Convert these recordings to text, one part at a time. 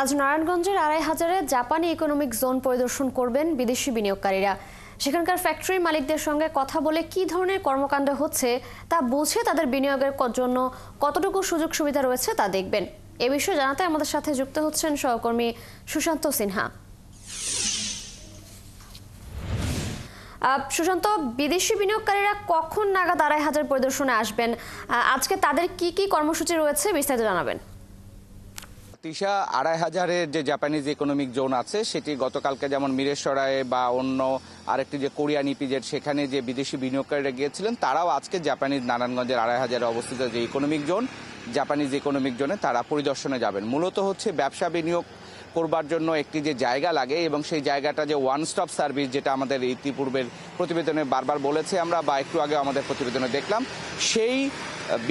আজ নারায়ণগঞ্জের ২৫০০-এ জাপানি ইকোনমিক জোন পরিদর্শন করবেন বিদেশি বিনিয়োগকারীরা। সেখানকার ফ্যাক্টরি মালিকদের সঙ্গে কথা বলে কী ধরনের কর্মকাণ্ড হচ্ছে তা বুঝে তাদের বিনিয়োগের জন্য কতটুকু সুযোগ সুবিধা রয়েছে তা দেখবেন। এ বিষয়ে জানাতে আমাদের সাথে যুক্ত হচ্ছেন সহকর্মী সুশান্ত সিনহা। সুশান্ত, বিদেশি বিনিয়োগকারীরা কখন নাগাদ ২৫০০ পরিদর্শনে আসবেন, আজকে তাদের কি কি কর্মসূচি রয়েছে বিস্তারিত জানাবেন। তিশা, ২৫০০-এর যে জাপানিজ ইকোনমিক জোন আছে সেটি গতকালকে যেমন মিরেশ্বরায় বা অন্য আরেকটি যে কোরিয়ান ইপিজেড সেখানে যে বিদেশি বিনিয়োগকারীরা গিয়েছিলেন, তারাও আজকে জাপানিজ নারায়ণগঞ্জের ২৫০০-এ অবস্থিত যে ইকোনমিক জোন, জাপানিজ ইকোনমিক জোনে তারা পরিদর্শনে যাবেন। মূলত হচ্ছে ব্যবসা বিনিয়োগ করবার জন্য একটি যে জায়গা লাগে এবং সেই জায়গাটা যে ওয়ান স্টপ সার্ভিস, যেটা আমাদের ইতিপূর্বের প্রতিবেদনে বারবার বলেছে আমরা বা একটু আগে আমাদের প্রতিবেদনে দেখলাম, সেই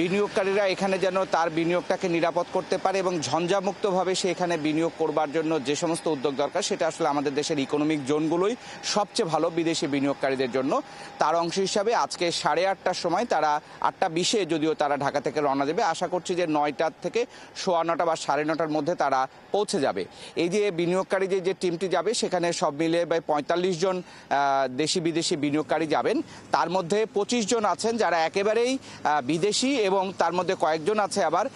বিনিয়োগকারীরা এখানে যেন তার বিনিয়োগটাকে নিরাপদ করতে পারে এবং ঝঞ্ঝামুক্তভাবে সে এখানে বিনিয়োগ করবার জন্য যে সমস্ত উদ্যোগ দরকার, সেটা আসলে আমাদের দেশের ইকোনমিক জোনগুলোই সবচেয়ে ভালো বিদেশি বিনিয়োগকারীদের জন্য। তার অংশ হিসাবে আজকে 8:30টার সময় তারা 8:20-এ যদিও তারা ঢাকা থেকে রওনা দেবে, আশা করছি যে 9টা থেকে 9:15 বা 9:30টার মধ্যে তারা পৌঁছে যাবে। এই যে বিনিয়োগকারী যে টিমটি যাবে সেখানে সব মিলে 45 জন দেশি বিদেশি বিনিয়োগকারী যাবেন। তার মধ্যে 25 জন আছেন যারা একেবারেই বিদেশি এবং তার মধ্যে কয়েকজন আছে আবার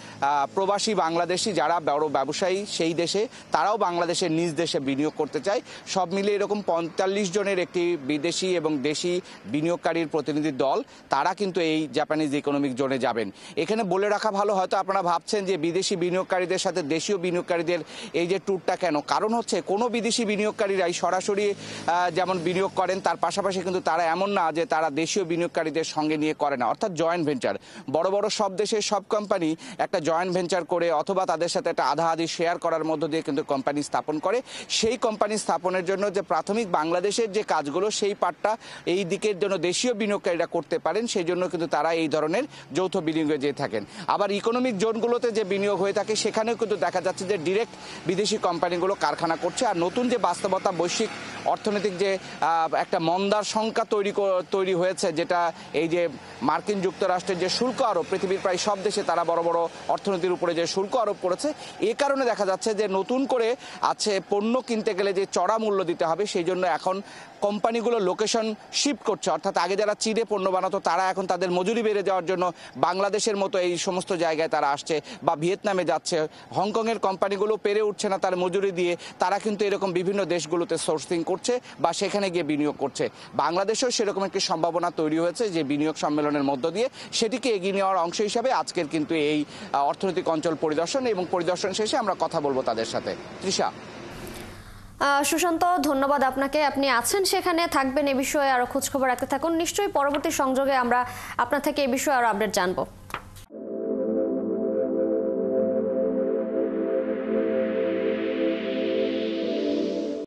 প্রবাসী বাংলাদেশি যারা বড় ব্যবসায়ী সেই দেশে, তারাও বাংলাদেশের নিজ দেশে বিনিয়োগ করতে চায়। সব মিলিয়ে এরকম 45 জনের একটি বিদেশি এবং দেশি বিনিয়োগকারীর প্রতিনিধি দল, তারা কিন্তু এই জাপানিজ ইকোনমিক জোনে যাবেন। এখানে বলে রাখা ভালো, হয়তো আপনারা ভাবছেন যে বিদেশি বিনিয়োগকারীদের সাথে দেশীয় বিনিয়োগকারীদের এই যে ট্যুরটা কেন, কারণ হচ্ছে কোনো বিদেশি বিনিয়োগকারীরাই সরাসরি যেমন বিনিয়োগ করেন, তার পাশাপাশি কিন্তু তারা এমন না যে তারা দেশীয় বিনিয়োগকারীদের সঙ্গে নিয়ে করে না, অর্থাৎ জয়েন্ট ভেঞ্চার। বড় বড় সব দেশের সব কোম্পানি একটা জয়েন্ট ভেঞ্চার করে অথবা তাদের সাথে একটা আধা আধি শেয়ার করার মধ্য দিয়ে কিন্তু কোম্পানি স্থাপন করে। সেই কোম্পানি স্থাপনের জন্য যে প্রাথমিক বাংলাদেশের যে কাজগুলো, সেই পার্টটা এই দিকের জন্য দেশীয় বিনিয়োগকারীরা করতে পারেন, সেই জন্য কিন্তু তারা এই ধরনের যৌথ বিনিয়োগে যেয়ে থাকেন। আবার ইকোনমিক জোনগুলোতে যে বিনিয়োগ হয়ে থাকে সেখানেও কিন্তু দেখা যাচ্ছে যে ডিরেক্ট বিদেশি কোম্পানিগুলো কারখানা করছে। আর নতুন যে বাস্তবতা, বৈশ্বিক অর্থনৈতিক যে একটা মন্দার সংখ্যা তৈরি হয়েছে, যেটা এই যে মার্কিন যুক্তরাষ্ট্রের যে শুল্ক আরোপ, পৃথিবীর প্রায় সব দেশে তারা বড় বড় অর্থনীতির উপরে যে শুল্ক আরোপ করেছে, এ কারণে দেখা যাচ্ছে যে নতুন করে আছে পণ্য কিনতে গেলে যে চড়া মূল্য দিতে হবে, সেই জন্য এখন কোম্পানিগুলো লোকেশন শিফট করছে। অর্থাৎ আগে যারা চীনে পণ্য বানাতো তারা এখন তাদের মজুরি বেড়ে যাওয়ার জন্য বাংলাদেশের মতো এই সমস্ত জায়গায় তারা আসছে বা ভিয়েতনামে যাচ্ছে। হংকংয়ের কোম্পানিগুলো পেরে উঠছে না তার মজুরি দিয়ে, তারা কিন্তু এরকম বিভিন্ন দেশগুলোতে সোর্সিং করছে বা সেখানে গিয়ে বিনিয়োগ করছে। বাংলাদেশেও সেরকম একটি সম্ভাবনা তৈরি হয়েছে যে বিনিয়োগ সম্মেলনের মধ্য দিয়ে সেটিকে এগিয়ে নেওয়ার অংশ হিসাবে আজকের কিন্তু এই অর্থনৈতিক অঞ্চল পরিদর্শন, এবং পরিদর্শন শেষে আমরা কথা বলবো তাদের সাথে। তৃষা। সুশান্ত, ধন্যবাদ আপনাকে। আপনি আছেন সেখানে, থাকবেন, এ বিষয়ে আরো খোঁজখবর রাখতে থাকুন। নিশ্চয়ই পরবর্তী সংযোগে আমরা আপনার থেকে এ বিষয়ে আরো আপডেট জানবো।